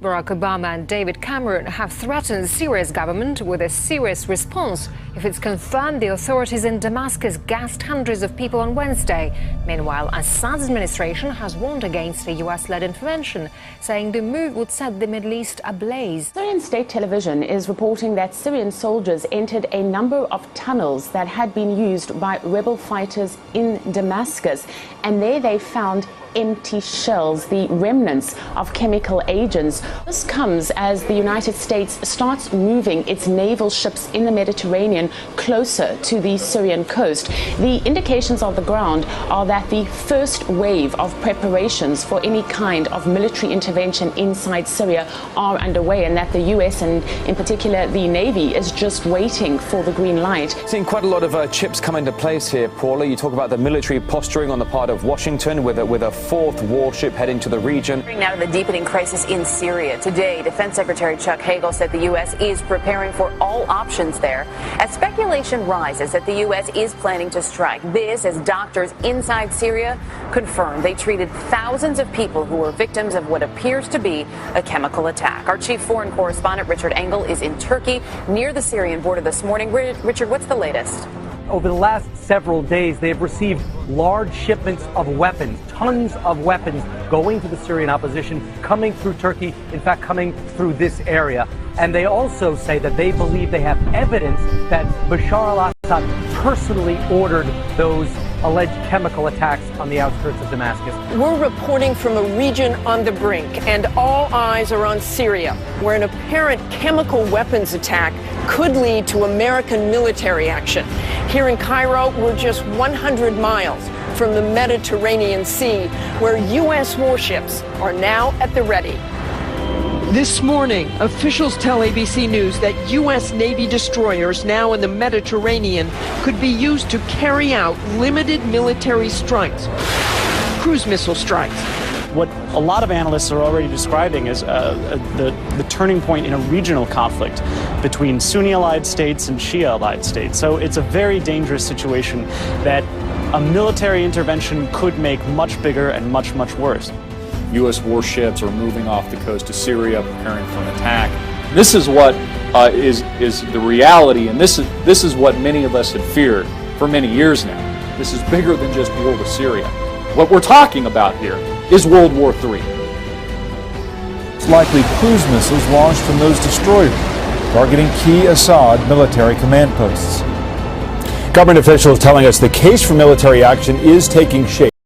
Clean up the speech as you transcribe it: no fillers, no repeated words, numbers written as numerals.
Barack Obama and David Cameron have threatened Syria's government with a serious response if it's confirmed the authorities in Damascus gassed hundreds of people on Wednesday. Meanwhile, Assad's administration has warned against a US-led intervention, saying the move would set the Middle East ablaze. Syrian state television is reporting that Syrian soldiers entered a number of tunnels that had been used by rebel fighters in Damascus, and there they found empty shells, the remnants of chemical agents. This comes as the United States starts moving its naval ships in the Mediterranean closer to the Syrian coast. The indications on the ground are that the first wave of preparations for any kind of military intervention inside Syria are underway, and that the US and in particular the Navy is just waiting for the green light. Seeing quite a lot of chips come into place here, Paula. You talk about the military posturing on the part of Washington with a fourth warship heading to the region. Now to the deepening crisis in Syria. Today, Defense Secretary Chuck Hagel said the U.S. is preparing for all options there, as speculation rises that the U.S. is planning to strike. This as doctors inside Syria confirmed they treated thousands of people who were victims of what appears to be a chemical attack. Our chief foreign correspondent, Richard Engel, is in Turkey near the Syrian border this morning. Richard, what's the latest? Over the last several days, they have received large shipments of weapons, tons of weapons going to the Syrian opposition, coming through Turkey, in fact, coming through this area. And they also say that they believe they have evidence that Bashar al-Assad personally ordered those alleged chemical attacks on the outskirts of Damascus. We're reporting from a region on the brink, and all eyes are on Syria, where an apparent chemical weapons attack could lead to American military action. Here in Cairo, we're just 100 miles from the Mediterranean Sea, where U.S. warships are now at the ready. This morning, officials tell ABC News that U.S. Navy destroyers now in the Mediterranean could be used to carry out limited military strikes, cruise missile strikes. What a lot of analysts are already describing as the turning point in a regional conflict between Sunni-allied states and Shia-allied states. So it's a very dangerous situation that a military intervention could make much bigger and much, much worse. U.S. warships are moving off the coast of Syria, preparing for an attack. This is what is the reality, and this is what many of us had feared for many years now. This is bigger than just war with Syria. What we're talking about here is World War III. It's likely cruise missiles launched from those destroyers, targeting key Assad military command posts. Government officials telling us the case for military action is taking shape.